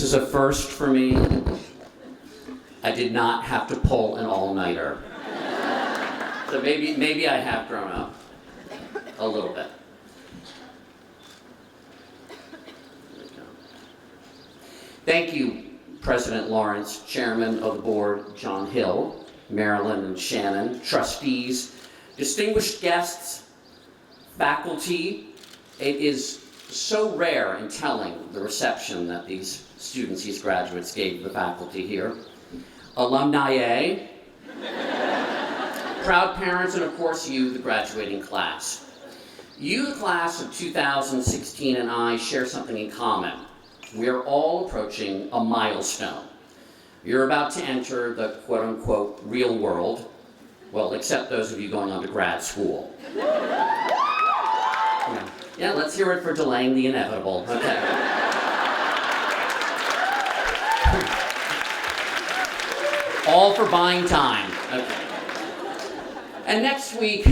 is a first for me. I did not have to pull an all-nighter. So maybe I have grown up a little bit. There we go. Thank you, President Lawrence, Chairman of the Board, John Hill, Marilyn and Shannon, trustees, distinguished guests, faculty. It is so rare and telling, the reception that these students, these graduates gave the faculty here. Alumni, proud parents, and of course you, the graduating class. You, the class of 2016, and I share something in common. We are all approaching a milestone. You're about to enter the quote-unquote real world, well, except those of you going on to grad school. Yeah, let's hear it for delaying the inevitable. Okay. All for buying time. Okay. And next week,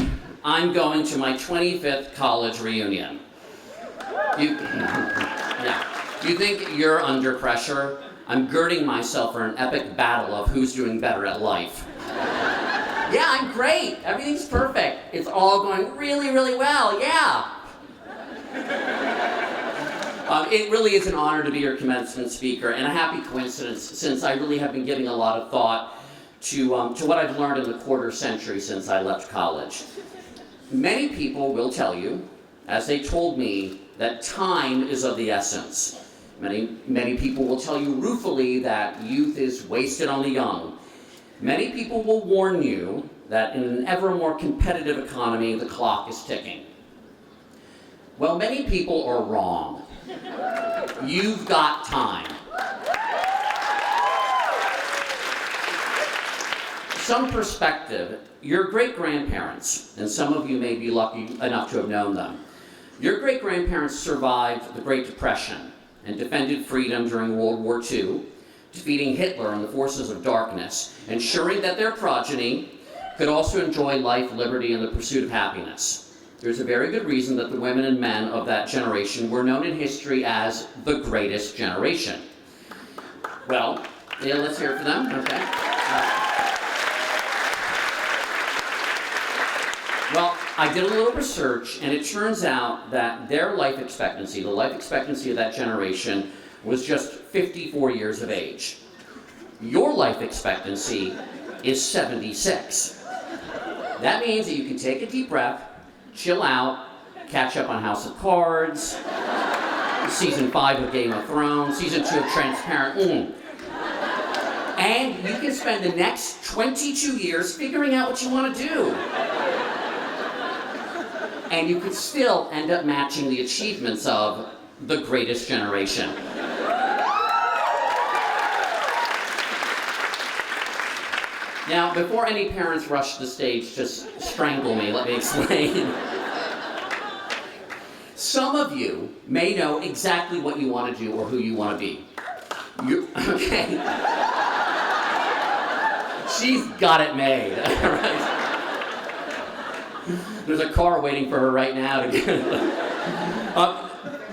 I'm going to my 25th college reunion. You think you're under pressure? I'm girding myself for an epic battle of who's doing better at life. Yeah, I'm great. Everything's perfect. It's all going really, really well. Yeah. It really is an honor to be your commencement speaker, and a happy coincidence, since I really have been giving a lot of thought to what I've learned in the quarter century since I left college. Many people will tell you, as they told me, that time is of the essence. Many people will tell you ruefully that youth is wasted on the young. Many people will warn you that in an ever more competitive economy, the clock is ticking. Well, many people are wrong. You've got time. Some perspective, your great-grandparents, and some of you may be lucky enough to have known them, your great-grandparents survived the Great Depression and defended freedom during World War II, defeating Hitler and the forces of darkness, ensuring that their progeny could also enjoy life, liberty, and the pursuit of happiness. There's a very good reason that the women and men of that generation were known in history as the greatest generation. Well, yeah, let's hear it for them, okay? Well, I did a little research, and it turns out that their life expectancy, the life expectancy of that generation, was just 54 years of age. Your life expectancy is 76. That means that you can take a deep breath, chill out, catch up on House of Cards, Season 5 of Game of Thrones, Season 2 of Transparent, and you can spend the next 22 years figuring out what you want to do. And you could still end up matching the achievements of the greatest generation. Now, before any parents rush to the stage to strangle me, let me explain. Some of you may know exactly what you want to do or who you want to be. Okay. She's got it made. Right? There's a car waiting for her right now to get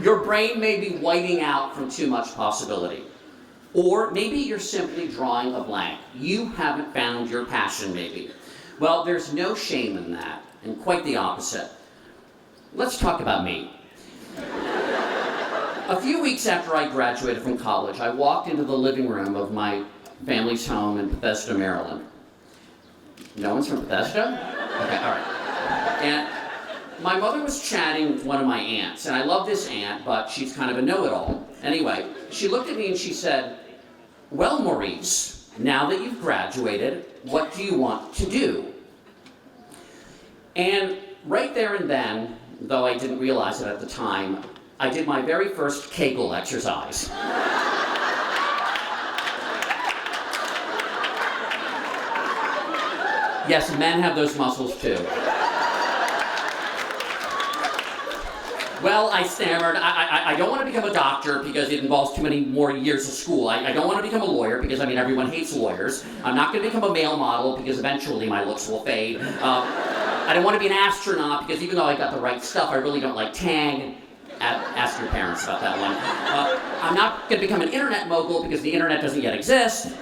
your brain may be whiting out from too much possibility. Or maybe you're simply drawing a blank. You haven't found your passion, maybe. Well, there's no shame in that, and quite the opposite. Let's talk about me. A few weeks after I graduated from college, I walked into the living room of my family's home in Bethesda, Maryland. No one's from Bethesda? Okay, all right. And my mother was chatting with one of my aunts, and I love this aunt, but she's kind of a know-it-all. Anyway, she looked at me and she said, "Well, Maurice, now that you've graduated, what do you want to do?" And right there and then, though I didn't realize it at the time, I did my very first Kegel exercise. Yes, men have those muscles too. Well, I stammered, I don't want to become a doctor because it involves too many more years of school. I don't want to become a lawyer because, everyone hates lawyers. I'm not going to become a male model because eventually my looks will fade. I don't want to be an astronaut because even though I got the right stuff, I really don't like Tang. Ask your parents about that one. I'm not going to become an internet mogul because the internet doesn't yet exist.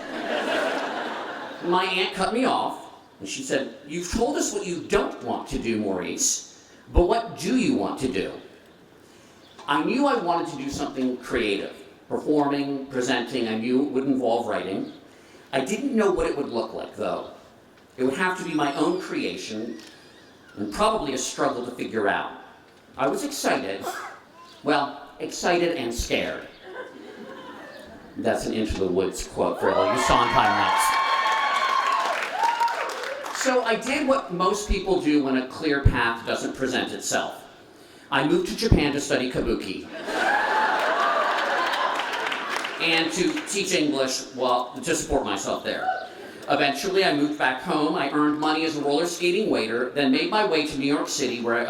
My aunt cut me off, and she said, "You've told us what you don't want to do, Maurice, but what do you want to do?" I knew I wanted to do something creative. Performing, presenting, I knew it would involve writing. I didn't know what it would look like, though. It would have to be my own creation, and probably a struggle to figure out. I was excited. Well, excited and scared. That's an Into the Woods quote for all you Sondheim nuts. So I did what most people do when a clear path doesn't present itself. I moved to Japan to study kabuki. And to teach English, to support myself there. Eventually, I moved back home. I earned money as a roller skating waiter, then made my way to New York City, where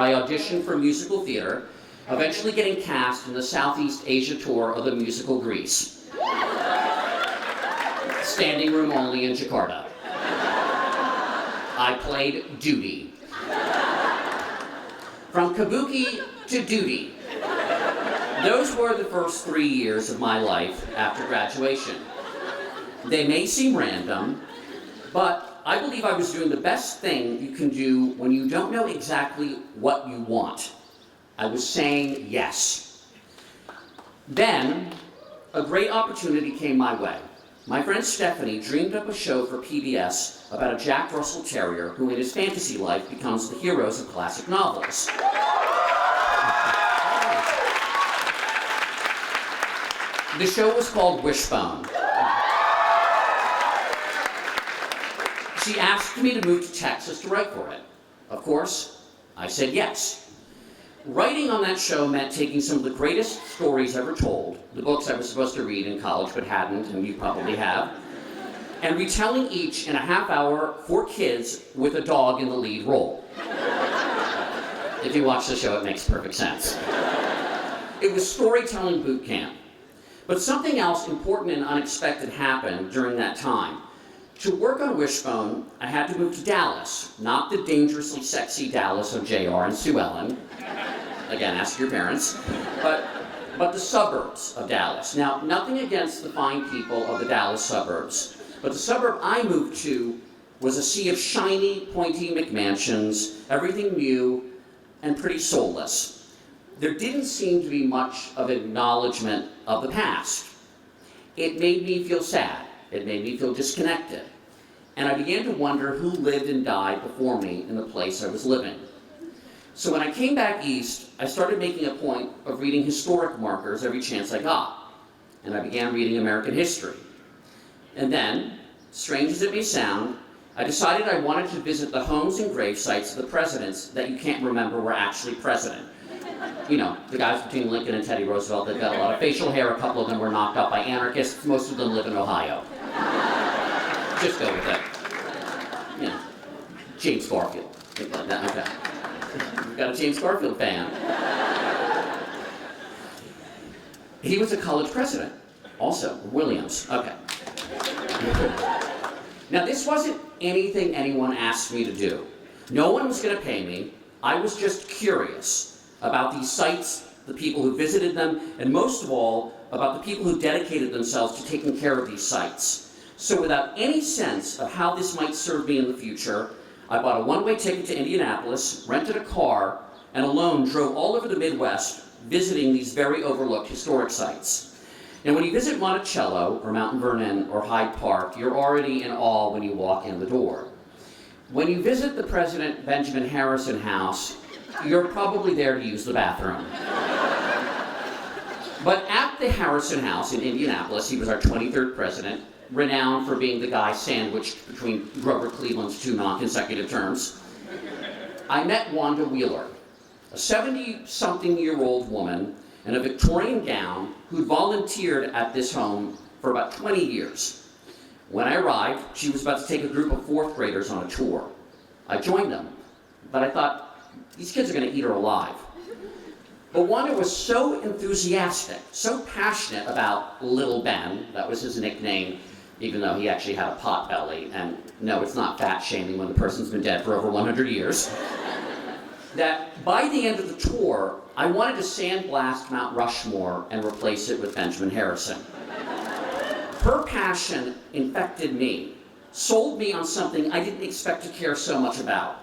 I auditioned for musical theater, eventually getting cast in the Southeast Asia tour of the musical Grease. Standing room only in Jakarta. I played duty. From kabuki to duty. Those were the first 3 years of my life after graduation. They may seem random, but I believe I was doing the best thing you can do when you don't know exactly what you want. I was saying yes. Then, a great opportunity came my way. My friend Stephanie dreamed up a show for PBS about a Jack Russell Terrier who in his fantasy life becomes the heroes of classic novels. The show was called Wishbone. She asked me to move to Texas to write for it. Of course, I said yes. Writing on that show meant taking some of the greatest stories ever told, the books I was supposed to read in college but hadn't, and you probably have, and retelling each in a half hour for kids with a dog in the lead role. If you watch the show, it makes perfect sense. It was storytelling boot camp. But something else important and unexpected happened during that time. To work on Wishbone, I had to move to Dallas, not the dangerously sexy Dallas of JR and Sue Ellen. Again, ask your parents. But the suburbs of Dallas. Now, nothing against the fine people of the Dallas suburbs, but the suburb I moved to was a sea of shiny, pointy McMansions, everything new, and pretty soulless. There didn't seem to be much of acknowledgement of the past. It made me feel sad. It made me feel disconnected. And I began to wonder who lived and died before me in the place I was living. So when I came back east, I started making a point of reading historic markers every chance I got. And I began reading American history. And then, strange as it may sound, I decided I wanted to visit the homes and grave sites of the presidents that you can't remember were actually president. You know, the guys between Lincoln and Teddy Roosevelt, they've got a lot of facial hair, a couple of them were knocked out by anarchists, most of them live in Ohio. Just go with it. You know, James Garfield. Think like that, okay. We've got a James Garfield fan. He was a college president, also, Williams, okay. Now this wasn't anything anyone asked me to do. No one was gonna pay me, I was just curious about these sites, the people who visited them, and most of all, about the people who dedicated themselves to taking care of these sites. So without any sense of how this might serve me in the future, I bought a one-way ticket to Indianapolis, rented a car, and alone drove all over the Midwest, visiting these very overlooked historic sites. And when you visit Monticello, or Mount Vernon, or Hyde Park, you're already in awe when you walk in the door. When you visit the President Benjamin Harrison House, you're probably there to use the bathroom. But at the Harrison House in Indianapolis, he was our 23rd president, renowned for being the guy sandwiched between Grover Cleveland's 2 non-consecutive terms. I met Wanda Wheeler, a 70-something-year-old woman in a Victorian gown who'd volunteered at this home for about 20 years. When I arrived, she was about to take a group of 4th graders on a tour. I joined them, but I thought, these kids are going to eat her alive. But Wanda was so enthusiastic, so passionate about Little Ben, that was his nickname, even though he actually had a pot belly, and no, it's not fat shaming when the person's been dead for over 100 years. that by the end of the tour, I wanted to sandblast Mount Rushmore and replace it with Benjamin Harrison. Her passion infected me, sold me on something I didn't expect to care so much about.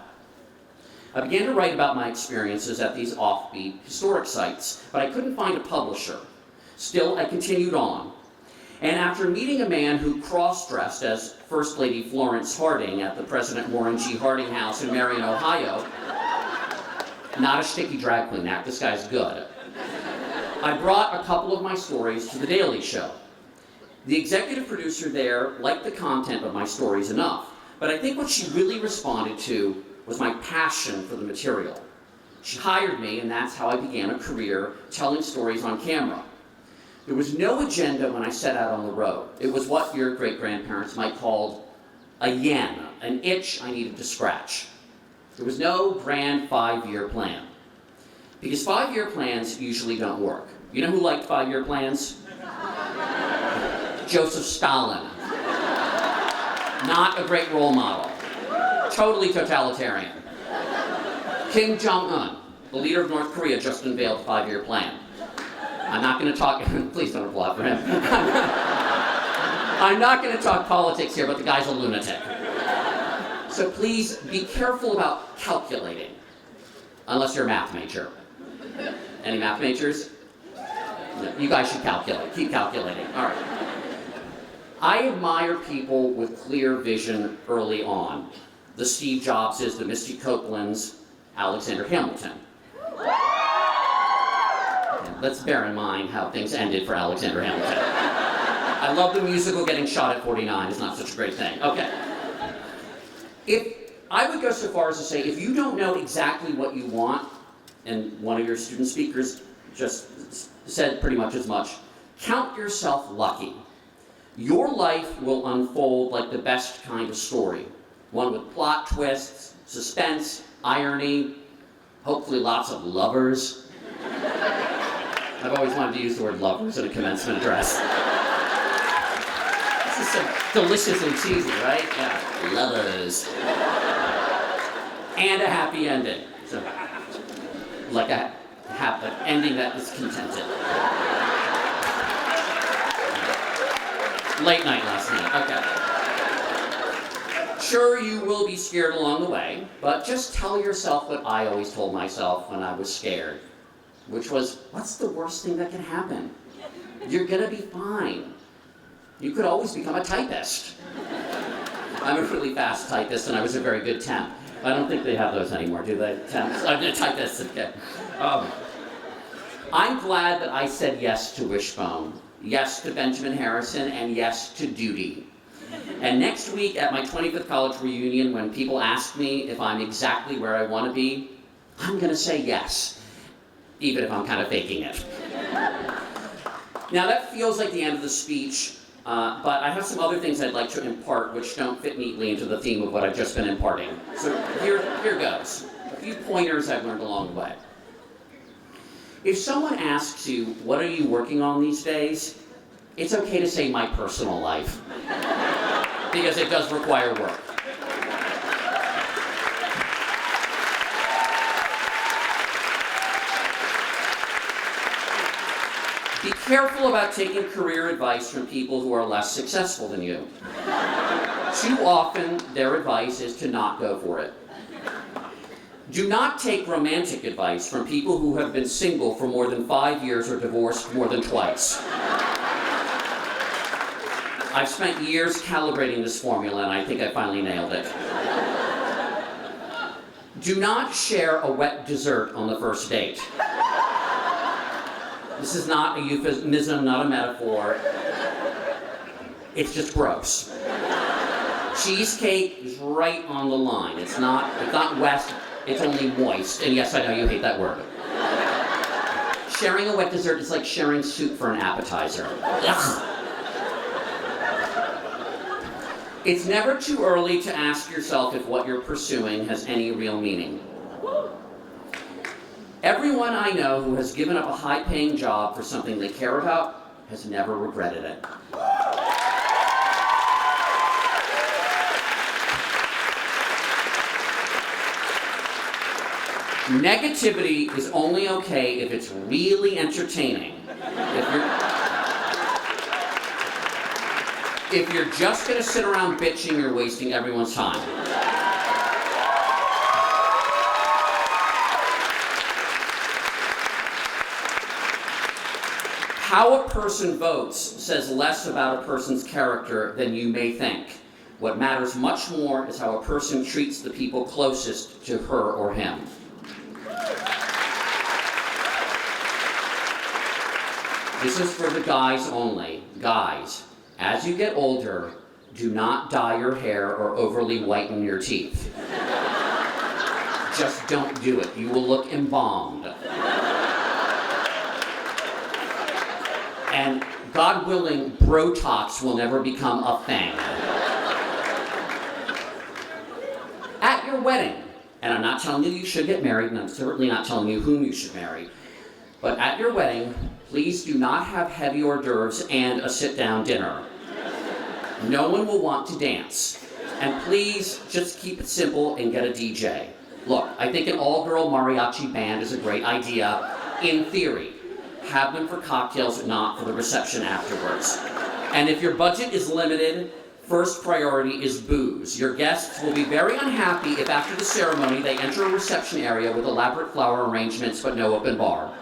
I began to write about my experiences at these offbeat historic sites, but I couldn't find a publisher. Still, I continued on. And after meeting a man who cross-dressed as First Lady Florence Harding at the President Warren G. Harding House in Marion, Ohio, not a sticky drag queen act, this guy's good, I brought a couple of my stories to The Daily Show. The executive producer there liked the content of my stories enough, but I think what she really responded to was my passion for the material. She hired me, and that's how I began a career telling stories on camera. There was no agenda when I set out on the road. It was what your great-grandparents might call a yen, an itch I needed to scratch. There was no grand 5-year plan, because 5-year plans usually don't work. You know who liked 5-year plans? Joseph Stalin. Not a great role model. Totally totalitarian. Kim Jong-un, the leader of North Korea, just unveiled a 5-year plan. I'm not going to talk, please don't applaud for him. I'm not going to talk politics here, but the guy's a lunatic. So please be careful about calculating, unless you're a math major. Any math majors? No, you guys should calculate. Keep calculating. All right. I admire people with clear vision early on. The Steve Jobses, the Misty Copelands, Alexander Hamilton. Let's bear in mind how things ended for Alexander Hamilton. I love the musical getting shot at 49. It's not such a great thing. Okay. I would go so far as to say, if you don't know exactly what you want, and one of your student speakers just said pretty much as much, count yourself lucky. Your life will unfold like the best kind of story. One with plot twists, suspense, irony, hopefully lots of lovers. I've always wanted to use the word lovers in a commencement address. This is so deliciously cheesy, right? Yeah, lovers. And a happy ending. So, like an ending that is contented. Late night last night, okay. Sure, you will be scared along the way, but just tell yourself what I always told myself when I was scared. Which was, what's the worst thing that can happen? You're gonna be fine. You could always become a typist. I'm a really fast typist, and I was a very good temp. I don't think they have those anymore, do they? Temps? Typists, okay. I'm glad that I said yes to Wishbone, yes to Benjamin Harrison, and yes to duty. And next week at my 25th college reunion, when people ask me if I'm exactly where I want to be, I'm gonna say yes. Even if I'm kind of faking it. Now that feels like the end of the speech, but I have some other things I'd like to impart which don't fit neatly into the theme of what I've just been imparting. So here goes. A few pointers I've learned along the way. If someone asks you, what are you working on these days? It's okay to say my personal life. Because it does require work. Be careful about taking career advice from people who are less successful than you. Too often, their advice is to not go for it. Do not take romantic advice from people who have been single for more than 5 years or divorced more than twice. I've spent years calibrating this formula, and I think I finally nailed it. Do not share a wet dessert on the first date. This is not a euphemism, not a metaphor. It's just gross. Cheesecake is right on the line. It's not wet, it's only moist. And yes, I know you hate that word. Sharing a wet dessert is like sharing soup for an appetizer. Ugh. It's never too early to ask yourself if what you're pursuing has any real meaning. Everyone I know who has given up a high-paying job for something they care about has never regretted it. Negativity is only okay if it's really entertaining. If you're just gonna sit around bitching, you're wasting everyone's time. How a person votes says less about a person's character than you may think. What matters much more is how a person treats the people closest to her or him. This is for the guys only. Guys, as you get older, do not dye your hair or overly whiten your teeth. Just don't do it. You will look embalmed. And God willing, Botox will never become a thing. At your wedding, and I'm not telling you you should get married, and I'm certainly not telling you whom you should marry, but at your wedding, please do not have heavy hors d'oeuvres and a sit-down dinner. No one will want to dance. And please just keep it simple and get a DJ. Look, I think an all-girl mariachi band is a great idea, in theory. Have them for cocktails, not for the reception afterwards. And if your budget is limited, first priority is booze. Your guests will be very unhappy if after the ceremony they enter a reception area with elaborate flower arrangements but no open bar.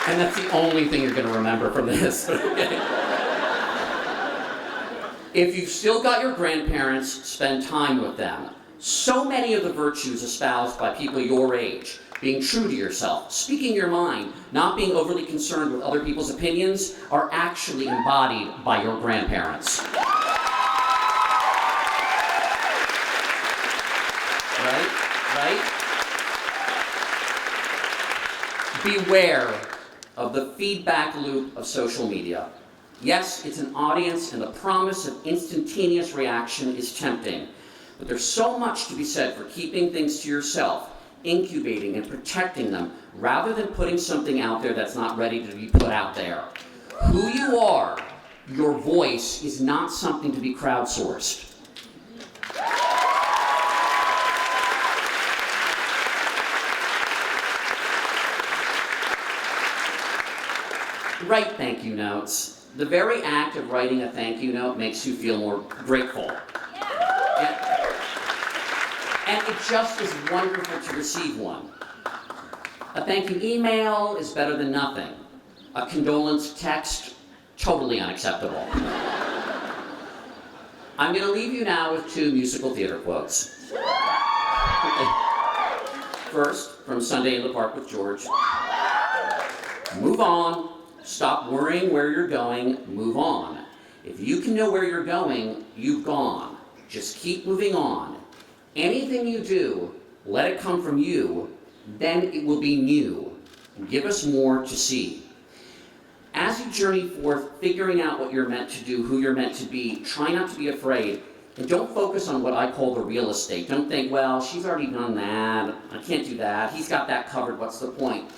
And that's the only thing you're going to remember from this. Okay. If you've still got your grandparents, spend time with them. So many of the virtues espoused by people your age, being true to yourself, speaking your mind, not being overly concerned with other people's opinions, are actually embodied by your grandparents. Right? Beware of the feedback loop of social media. Yes, it's an audience, and the promise of instantaneous reaction is tempting. But there's so much to be said for keeping things to yourself, incubating and protecting them, rather than putting something out there that's not ready to be put out there. Who you are, your voice, is not something to be crowdsourced. Write thank you notes. The very act of writing a thank you note makes you feel more grateful. And it just is wonderful to receive one. A thank you email is better than nothing. A condolence text, totally unacceptable. I'm going to leave you now with 2 musical theater quotes. First, from Sunday in the Park with George. Move on. Stop worrying where you're going. Move on. If you can know where you're going, you've gone. Just keep moving on. Anything you do, let it come from you, then it will be new. Give us more to see. As you journey forth, figuring out what you're meant to do, who you're meant to be, try not to be afraid, and don't focus on what I call the real estate. Don't think, well, she's already done that, I can't do that, he's got that covered, what's the point?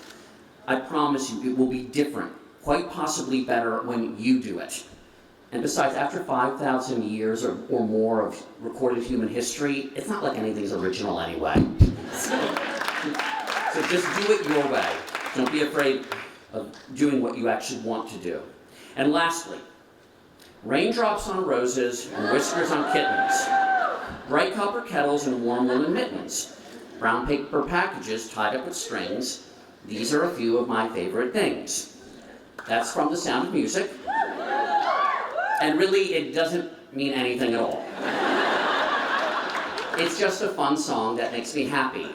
I promise you, it will be different, quite possibly better when you do it. And besides, after 5,000 years or more of recorded human history, it's not like anything's original anyway. So just do it your way. Don't be afraid of doing what you actually want to do. And lastly, raindrops on roses and whiskers on kittens, bright copper kettles and warm linen mittens, brown paper packages tied up with strings. These are a few of my favorite things. That's from The Sound of Music. And really, it doesn't mean anything at all. It's just a fun song that makes me happy.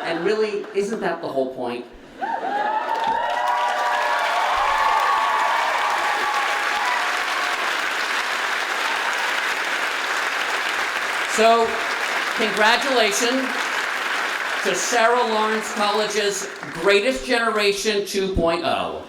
And really, isn't that the whole point? So, congratulations to Sarah Lawrence College's Greatest Generation 2.0.